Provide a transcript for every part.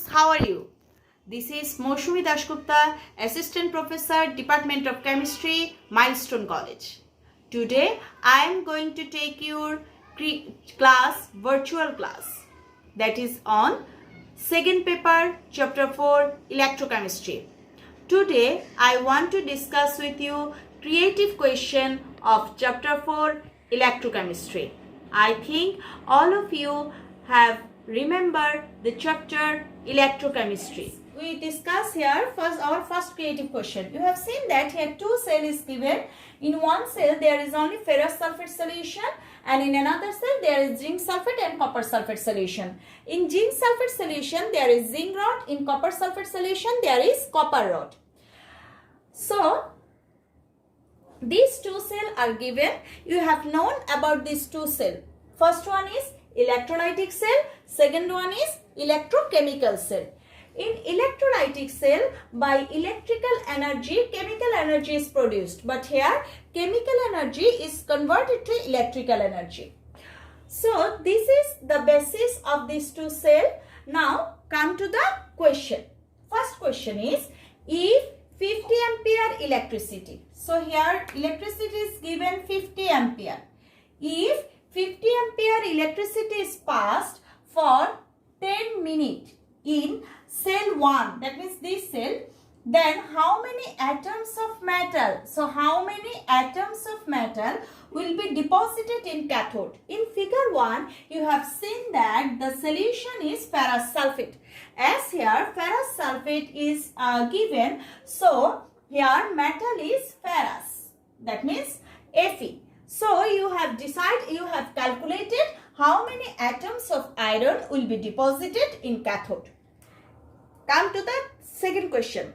students, how are you? This is Moshumi Dashgupta, Assistant Professor, Department of Chemistry, Milestone College. Today I am going to take your virtual class, that is on second paper, chapter 4, electrochemistry. Today I want to discuss with you creative question of chapter 4, electrochemistry. I think all of you have remembered the chapter electrochemistry. We discuss here our first creative question. You have seen that here two cells is given. In one cell there is only ferrous sulfate solution, and in another cell there is zinc sulfate and copper sulfate solution. In zinc sulfate solution there is zinc rod. In copper sulfate solution there is copper rod. So these two cells are given. You have known about these two cells. First one is electrolytic cell. Second one is electrochemical cell. In electrolytic cell, by electrical energy, chemical energy is produced. But here, chemical energy is converted to electrical energy. So this is the basis of these two cells. Now come to the question. First question is, if 50 ampere electricity. So here electricity is given 50 ampere. If 50 ampere electricity is passed for 10 minutes in cell 1, that means this cell, then how many atoms of metal? So how many atoms of metal will be deposited in cathode? In figure 1, you have seen that the solution is ferrous sulfate. As here ferrous sulfate is given, so here metal is ferrous, that means Fe. So you have calculated how many atoms of iron will be deposited in cathode. Come to the second question.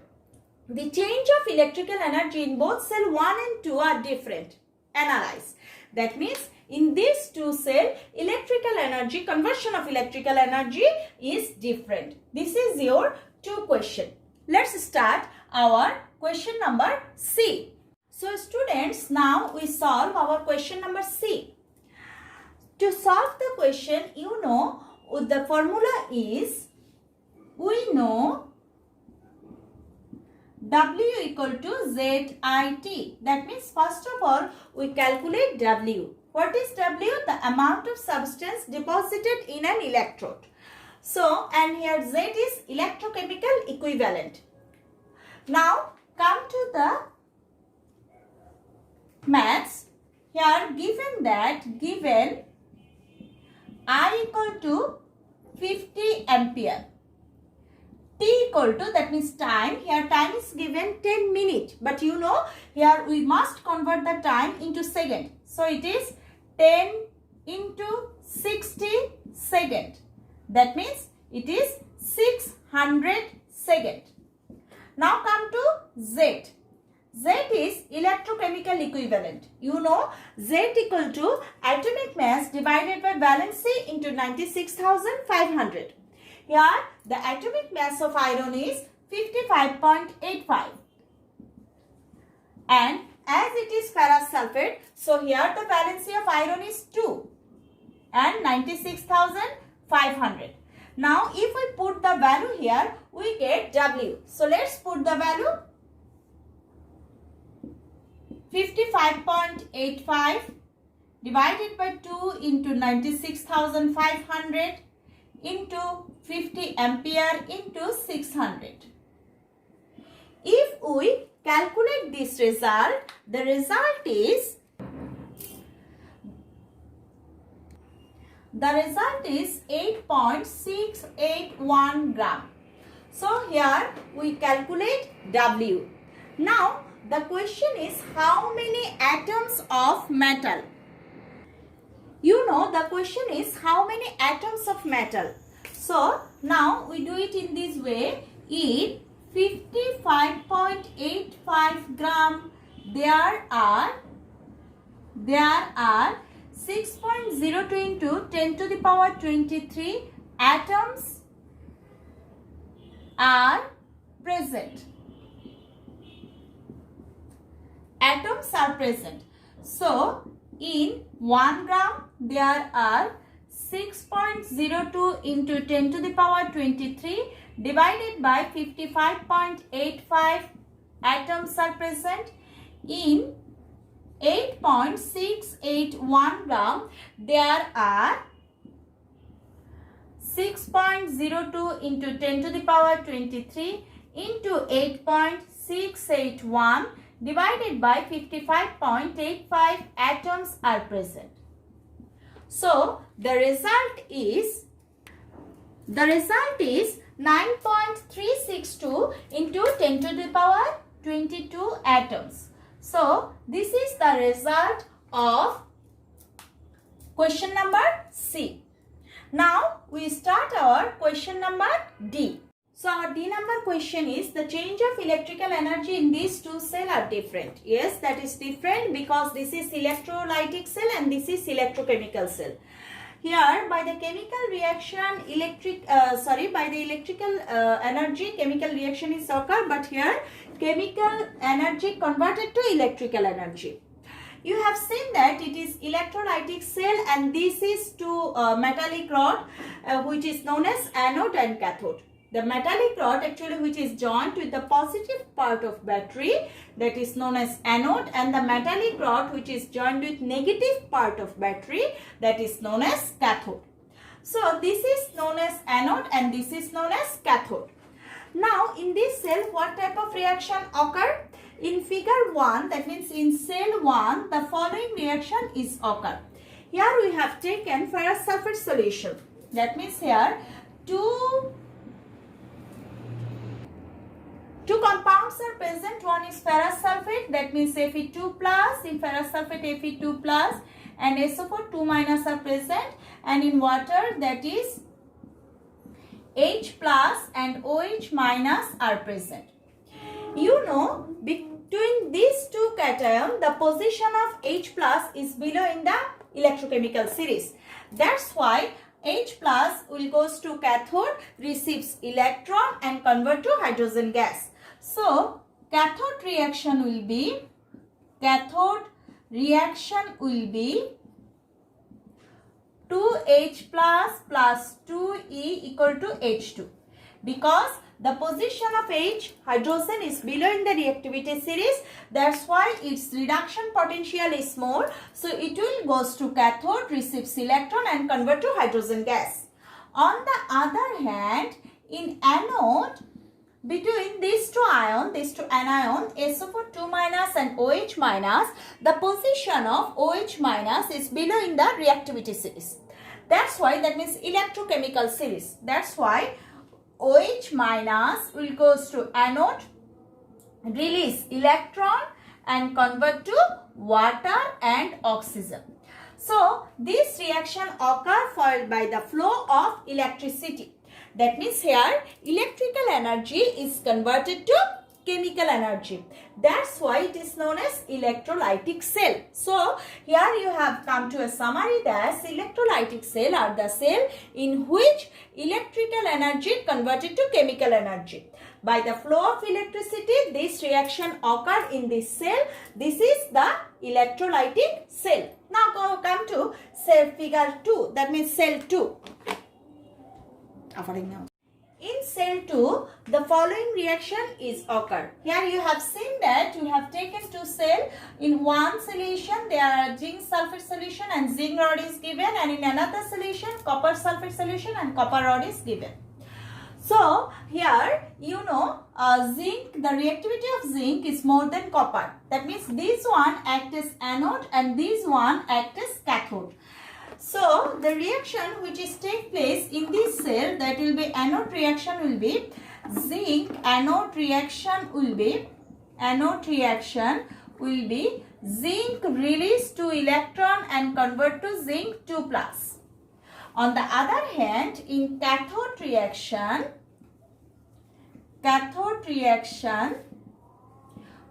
The change of electrical energy in both cell 1 and 2 are different. Analyze. That means in these two cells, conversion of electrical energy is different. This is your two question. Let's start our question number C. So students, now we solve our question number C. To solve the question, you know, the formula is, we know W equal to ZIT. That means first of all, we calculate W. What is W? The amount of substance deposited in an electrode. So, and here Z is electrochemical equivalent. Now, come to the maths. Here given I equal to 50 ampere. T equal to, that means time, here time is given 10 minutes. But you know, here we must convert the time into second. So it is 10 into 60 second. That means it is 600 second. Now come to Z. Z is electrochemical equivalent. You know, Z equal to atomic mass divided by valency into 96,500. Here the atomic mass of iron is 55.85. And as it is ferrous sulfate, so here the valency of iron is 2 and 96,500. Now if we put the value here, we get W. So let's put the value 55.85 divided by 2 into 96,500 into 50 ampere into 600. If we calculate this result, the result is 8.681 gram. So here we calculate W. Now the question is, how many atoms of metal? You know, the question is how many atoms of metal. So now we do it in this way. In 55.85 gram, there are 6.02 into 10 to the power 23 atoms are present. Atoms are present. So in 1 gram there are 6.02 into 10 to the power 23 divided by 55.85 atoms are present. In 8.681 gram, there are 6.02 into 10 to the power 23 into 8.681 divided by 55.85 atoms are present. So the result is 9.362 into 10 to the power 22 atoms. So this is the result of question number C. Now we start our question number D. So our D number question is, the change of electrical energy in these two cells are different. Yes, that is different because this is electrolytic cell and this is electrochemical cell. Here by the chemical reaction by the electrical energy chemical reaction is occur, but here chemical energy converted to electrical energy. You have seen that it is electrolytic cell and this is two metallic rod which is known as anode and cathode. The metallic rod actually which is joined with the positive part of battery, that is known as anode, and the metallic rod which is joined with negative part of battery, that is known as cathode. So this is known as anode and this is known as cathode. Now in this cell what type of reaction occur? In figure 1, that means in cell 1, the following reaction is occur. Here we have taken ferrous sulfate solution. That means here two compounds are present. One is ferrous sulfate, that means Fe2 plus, in ferrous sulfate Fe2 plus, and SO4 2 minus are present, and in water that is H plus and OH minus are present. You know, between these two cations, the position of H plus is below in the electrochemical series. That's why H plus will goes to cathode, receives electron and convert to hydrogen gas. So cathode reaction will be 2H plus 2E equal to H2, because the position of H, hydrogen, is below in the reactivity series. That's why its reduction potential is small. So it will goes to cathode, receives electron and convert to hydrogen gas. On the other hand, in anode, between these two anion, SO4 2 minus and OH minus, the position of OH minus is below in the reactivity series. That's why, that means electrochemical series. That's why OH minus will goes to anode, release electron and convert to water and oxygen. So this reaction occur followed by the flow of electricity. That means here electrical energy is converted to chemical energy. That's why it is known as electrolytic cell. So here you have come to a summary that electrolytic cell are the cell in which electrical energy converted to chemical energy. By the flow of electricity, this reaction occurred in this cell. This is the electrolytic cell. Now come to cell figure 2, that means cell 2. In cell 2, the following reaction is occur. Here you have seen that we have taken two cells. In one solution, there are zinc sulfate solution and zinc rod is given, and in another solution, copper sulfate solution and copper rod is given. So here you know zinc, the reactivity of zinc is more than copper. That means this one act as anode and this one act as cathode. So the reaction which is take place in this cell, that will be anode reaction will be zinc, anode reaction will be zinc release 2 electron and convert to zinc 2 plus. On the other hand, in cathode reaction,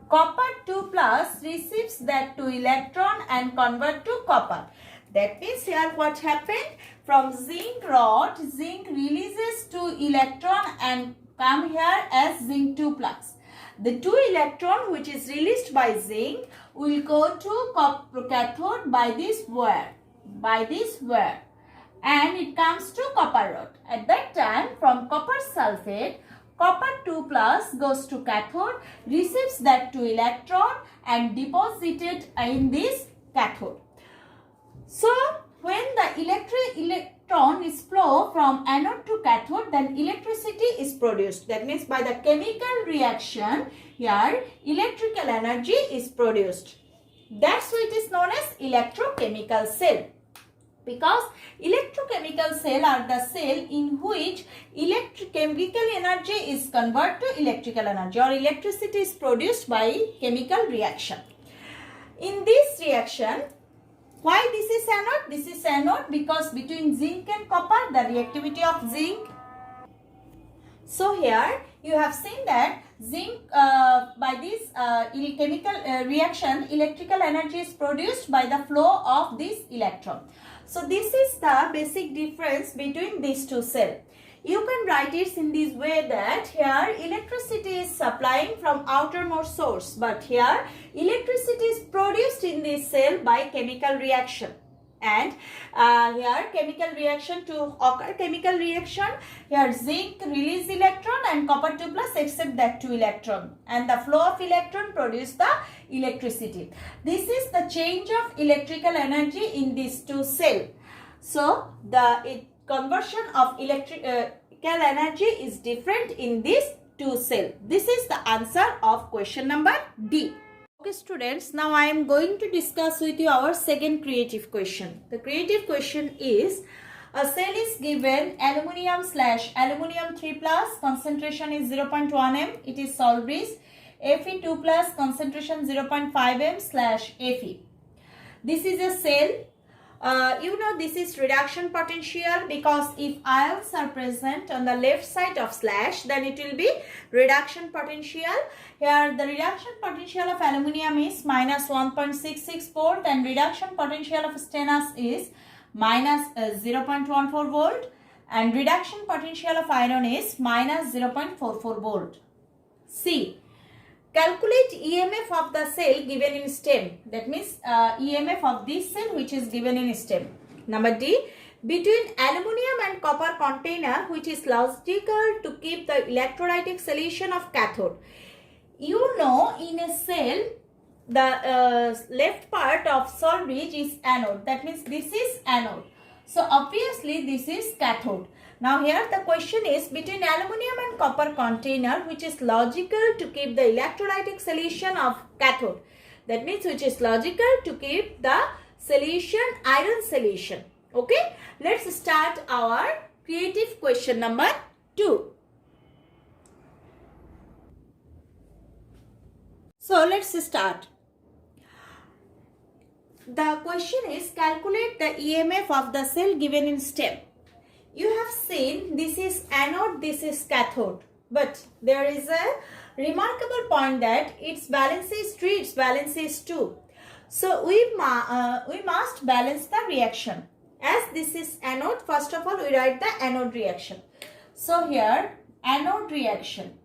copper 2 plus receives that 2 electron and convert to copper. That means here what happened, from zinc rod, zinc releases 2 electron and come here as zinc 2 plus. The 2 electron which is released by zinc will go to cathode by this wire, and it comes to copper rod. At that time, from copper sulfate, copper 2 plus goes to cathode, receives that 2 electron and deposited in this cathode. So, when the electron is flow from anode to cathode, then electricity is produced. That means by the chemical reaction, here electrical energy is produced. That's why it is known as electrochemical cell. Because electrochemical cell are the cell in which chemical energy is converted to electrical energy, or electricity is produced by chemical reaction. In this reaction, why this is anode? This is anode because between zinc and copper, the reactivity of zinc. So here you have seen that zinc by this chemical reaction, electrical energy is produced by the flow of this electron. So this is the basic difference between these two cells. You can write it in this way that here electricity is supplying from outermost source, but here electricity is produced in this cell by chemical reaction. And here chemical reaction to occur chemical reaction, here zinc release electron and copper 2 plus accept that 2 electron, and the flow of electron produce the electricity. This is the change of electrical energy in these two cells. So the conversion of electrical energy is different in these two cells. This is the answer of question number D. Okay students, now I am going to discuss with you our second creative question. The creative question is, a cell is given aluminium/aluminium 3 plus, concentration is 0.1 m, it is Solbris, Fe2 plus, concentration 0.5 m/Fe. This is a cell. You know this is reduction potential, because if ions are present on the left side of slash, then it will be reduction potential. Here the reduction potential of aluminium is minus 1.66 volt and reduction potential of stainless is minus 0.14 volt and reduction potential of iron is minus 0.44 volt. C. Calculate EMF of the cell given in stem. That means EMF of this cell which is given in stem. Number D. Between aluminium and copper container, which is logical to keep the electrolytic solution of cathode. You know, in a cell, the left part of solid bridge is anode. That means this is anode. So obviously this is cathode. Now here the question is, between aluminium and copper container, which is logical to keep the electrolytic solution of cathode. That means which is logical to keep the solution iron solution. Okay, let's start our creative question number 2. So let's start. The question is, calculate the EMF of the cell given in stem. You have seen this is anode, this is cathode, but there is a remarkable point that its valence is 3, its valence is 2. So we must balance the reaction. As this is anode, first of all we write the anode reaction. So here anode reaction.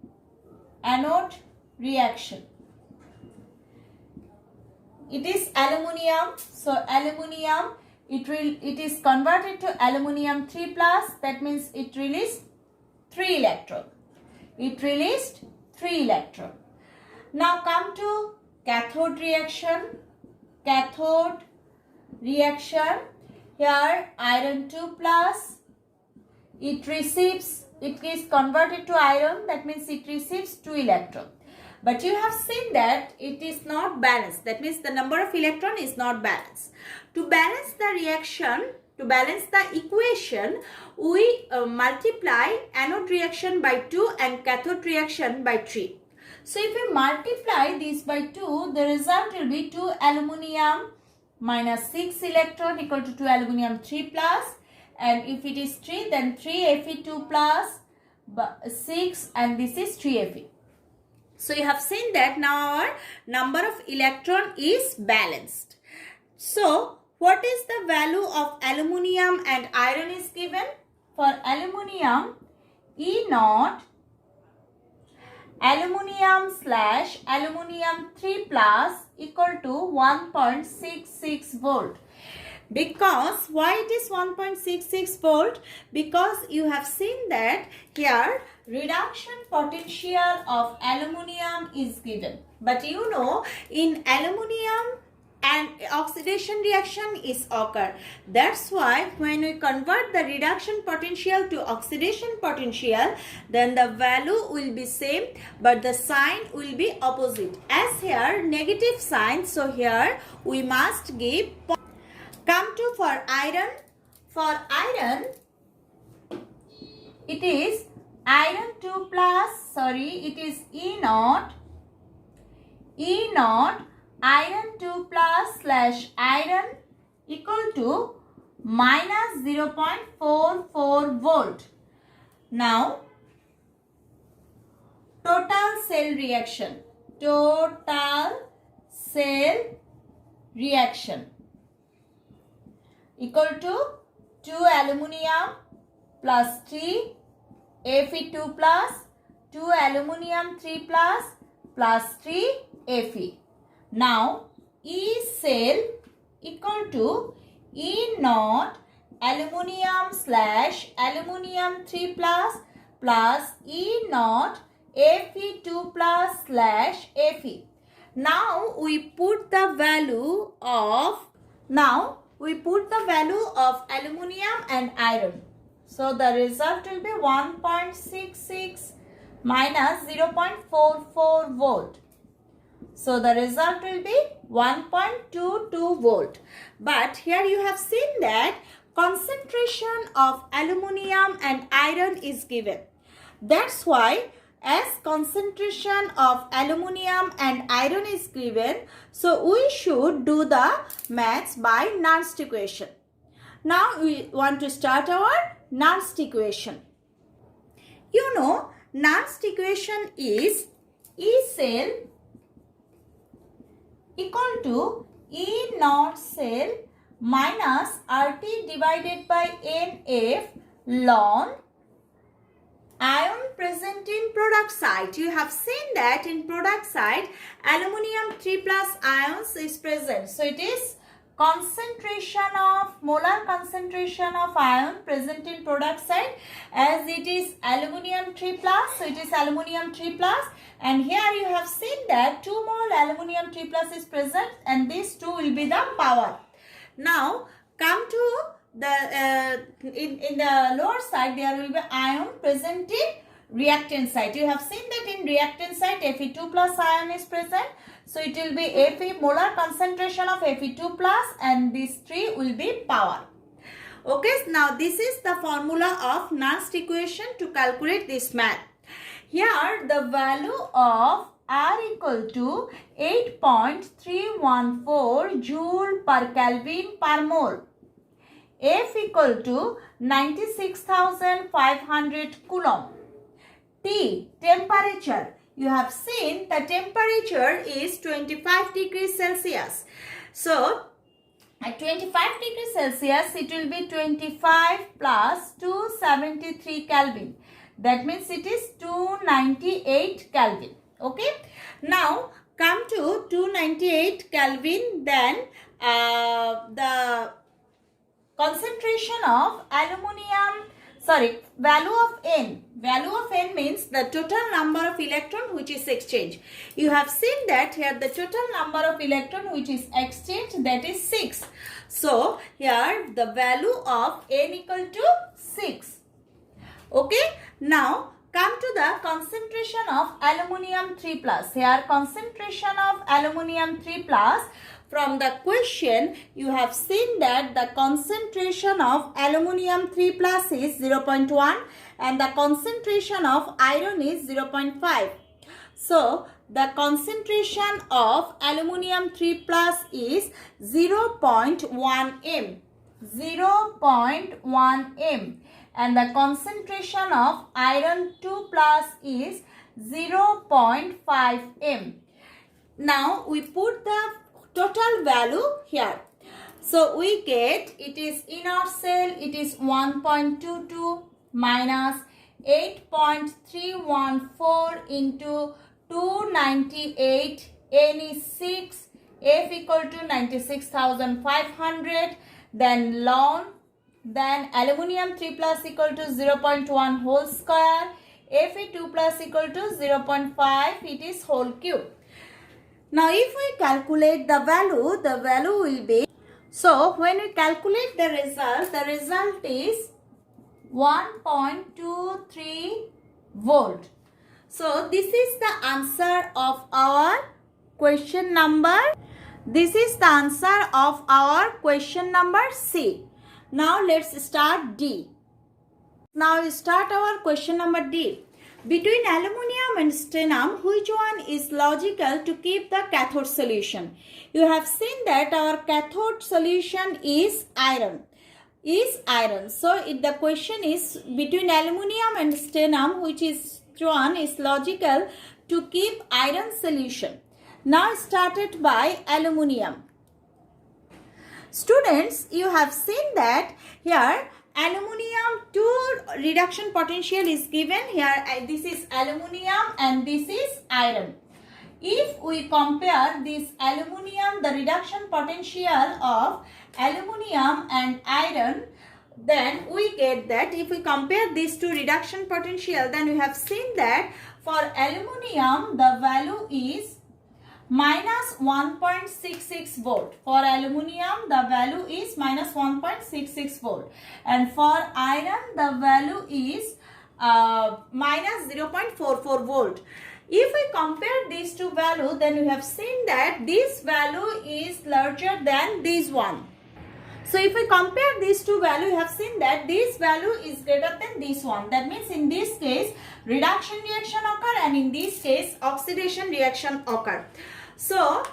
It is aluminium. So aluminium, it is converted to aluminium 3 plus. That means it released 3 electron. Now come to cathode reaction. Here iron 2 plus. It is converted to iron. That means it receives 2 electron. But you have seen that it is not balanced. That means the number of electron is not balanced. To balance the reaction, to balance the equation, we multiply anode reaction by 2 and cathode reaction by 3. So if we multiply this by 2, the result will be 2 aluminium minus 6 electron equal to 2 aluminium 3 plus. And if it is 3, then 3 Fe2 plus 6, and this is 3 Fe. So you have seen that now our number of electron is balanced. So what is the value of aluminium and iron is given? For aluminium, E naught aluminium/aluminium 3 plus equal to 1.66 volt. Because why it is 1.66 volt? Because you have seen that here reduction potential of aluminum is given. But you know, in aluminum and oxidation reaction is occur. That's why when we convert the reduction potential to oxidation potential, then the value will be same, but the sign will be opposite. As here negative sign, so here we must give. Come to for iron. For iron, it is iron 2 plus, it is E naught, iron 2 plus slash iron equal to minus 0.44 volt. Now, total cell reaction equal to 2 aluminium plus 3 Fe2 plus 2 aluminium 3 plus 3 Fe. Now E cell equal to E naught aluminium slash aluminium 3 plus E naught Fe2 plus slash Fe. Now we put the value of aluminium and iron. So the result will be 1.66 minus 0.44 volt. So the result will be 1.22 volt. But here you have seen that concentration of aluminium and iron is given. That's why as concentration of aluminium and iron is given, so we should do the maths by Nernst equation. Now we want to start our Nernst equation. You know, Nernst equation is E cell equal to E naught cell minus RT divided by NF ln ion present in product side. You have seen that in product side aluminium 3 plus ions is present. So it is molar concentration of ion present in product side, as it is aluminium 3 plus, so it is aluminium 3 plus, and here you have seen that 2 mole aluminium 3 plus is present, and these 2 will be the power. Now come to the in the lower side there will be ion present in reactant side. You have seen that in reactant side Fe2 plus ion is present. So it will be Fe, molar concentration of Fe2 plus, and these 3 will be power. Okay, now this is the formula of Nernst equation to calculate this math. Here the value of R equal to 8.314 joule per Kelvin per mole. F equal to 96,500 coulomb. T, temperature. You have seen the temperature is 25 degrees Celsius. So, at 25 degrees Celsius, it will be 25 plus 273 Kelvin. That means it is 298 Kelvin. Okay. Now, come to 298 Kelvin, then the concentration of value of N. Value of N means the total number of electron which is exchanged. You have seen that here the total number of electron which is exchanged, that is 6. So here the value of N equal to 6. Okay. Now come to the concentration of aluminium 3 plus. Here concentration of aluminium 3 plus. From the question, you have seen that the concentration of aluminium 3 plus is 0.1 and the concentration of iron is 0.5. So, the concentration of aluminium 3 plus is 0.1 m. 0.1 m. And the concentration of iron 2 plus is 0.5 m. Now, we put the total value here. So we get it is inert cell, it is 1.22 minus 8.314 into 298, N is 6, F equal to 96,500, then ln, then aluminium 3 plus equal to 0.1 whole square, Fe2 plus equal to 0.5, it is whole cube. Now if we calculate the value will be, so when we calculate the result is 1.23 volt. So this is the answer of our question number. This is the answer of our question number C. Now let's start D. Now we start our question number D. Between aluminium and stannum, which one is logical to keep the cathode solution? You have seen that our cathode solution is iron. So the question is between aluminium and stannum, which is one is logical to keep iron solution. Now started by aluminium. Students, you have seen that here aluminium 2 reduction potential is given here. This is aluminium and this is iron. If we compare this aluminium, the reduction potential of aluminium and iron, then we get that if we compare these two reduction potential, then we have seen that for aluminium the value is minus 1.66 volt. For aluminium the value is minus 1.66 volt, and for iron the value is minus 0.44 volt. If we compare these two values, then we have seen that this value is larger than this one. So if we compare these two values, we have seen that this value is greater than this one. That means in this case reduction reaction occur, and in this case oxidation reaction occur. So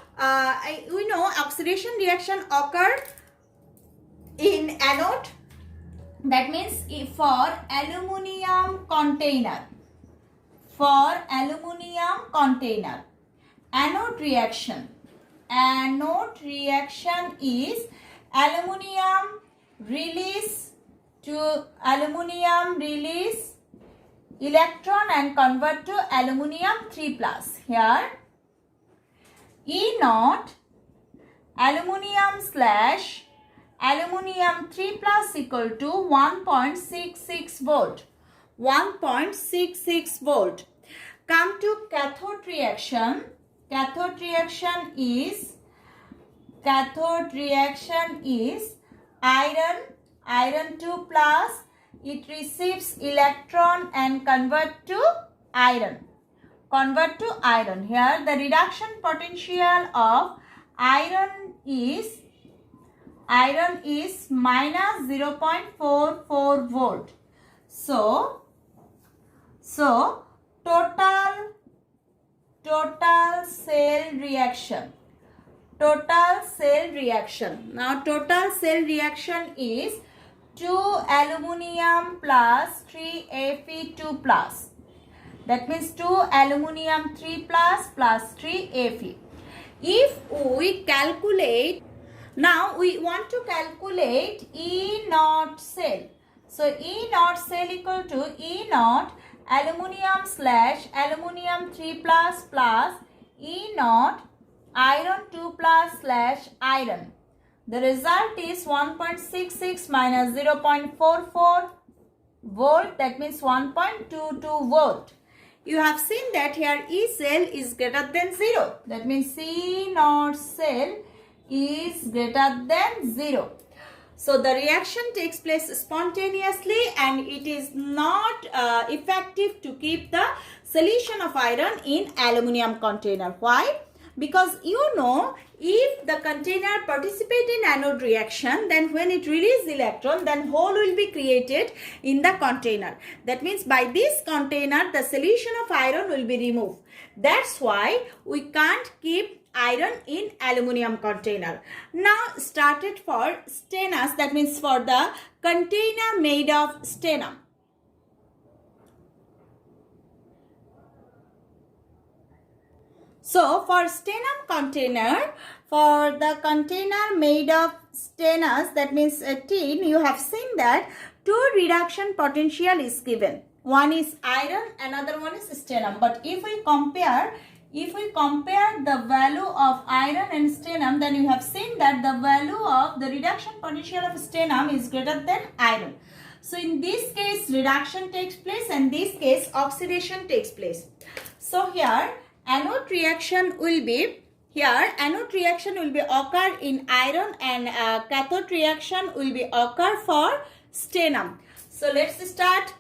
we know oxidation reaction occur in anode. That means if for aluminium container, anode reaction is aluminium release electron and convert to aluminium 3 plus. Here E naught aluminium slash aluminium 3 plus equal to 1.66 volt. 1.66 volt. Come to cathode reaction. Cathode reaction is iron 2 plus. It receives electron and convert to iron. Here the reduction potential of iron is minus 0.44 volt. So total cell reaction. Now total cell reaction is 2 aluminium plus 3 Fe2 plus. That means 2 aluminium 3 plus 3 Fe. If we calculate, now we want to calculate E naught cell. So E naught cell equal to E naught aluminium slash aluminium 3 plus E naught iron 2 plus slash iron. The result is 1.66 minus 0.44 volt. That means 1.22 volt. You have seen that here E cell is greater than 0. That means C naught cell is greater than 0. So the reaction takes place spontaneously and it is not effective to keep the solution of iron in aluminium container. Why? Because you know, if the container participate in anode reaction, then when it releases electron, then hole will be created in the container. That means by this container, the solution of iron will be removed. That's why we can't keep iron in aluminium container. Now started for stannous, that means for the container made of stannum. So for stannum container, for the container made of stannous, that means tin, you have seen that 2 reduction potential is given. One is iron, another one is stannum. But if we compare if we compare the value of iron and stannum, then you have seen that the value of the reduction potential of stannum is greater than iron. So in this case reduction takes place and this case oxidation takes place. So here anode reaction will be occur in iron and cathode reaction will be occur for stannum. So let's start.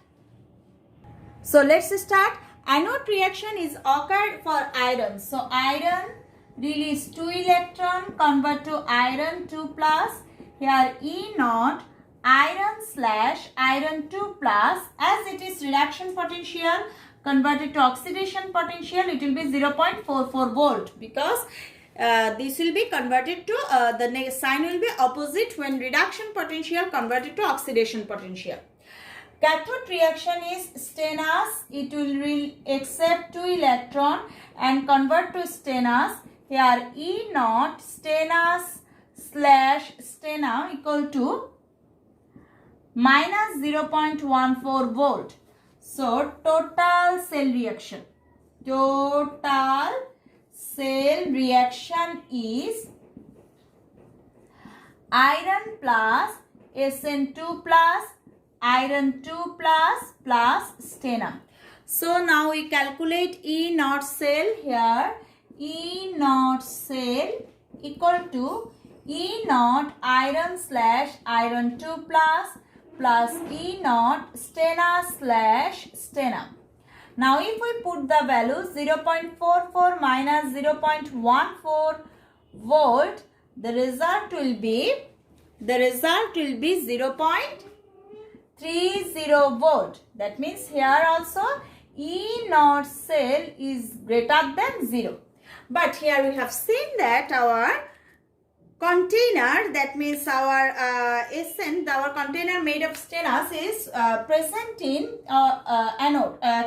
Anode reaction is occurred for iron. So iron release 2 electron, convert to iron 2 plus. Here E naught iron slash iron 2 plus, as it is reduction potential converted to oxidation potential, it will be 0.44 volt, because this will be converted to the sign will be opposite when reduction potential converted to oxidation potential. Cathode reaction is stannous, it will accept 2 electron and convert to stannous. Here E naught stannous slash stannum equal to minus 0.14 volt. So total cell reaction is iron plus Sn2 plus iron 2 plus stannum. So now we calculate E naught cell. Here E naught cell equal to E naught iron slash iron 2 plus E naught stannous slash stannum. Now if we put the value 0.44 minus 0.14 volt, the result will be 0.30 volt. That means here also E naught cell is greater than 0. But here we have seen that our container, that means our our container made of stannous is present in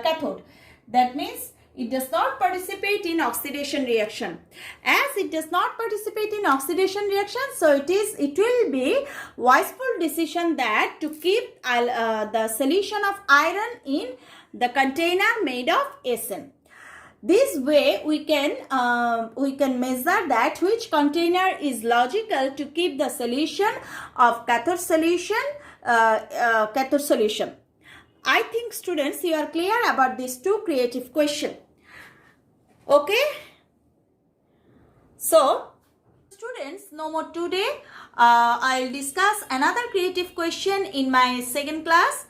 cathode. That means it does not participate in oxidation reaction. As it does not participate in oxidation reaction, so it will be wiseful decision that to keep the solution of iron in the container made of Sn. This way we can measure that which container is logical to keep the solution of cathode solution. I think students you are clear about these two creative questions. Okay. So students, no more today. I'll discuss another creative question in my second class.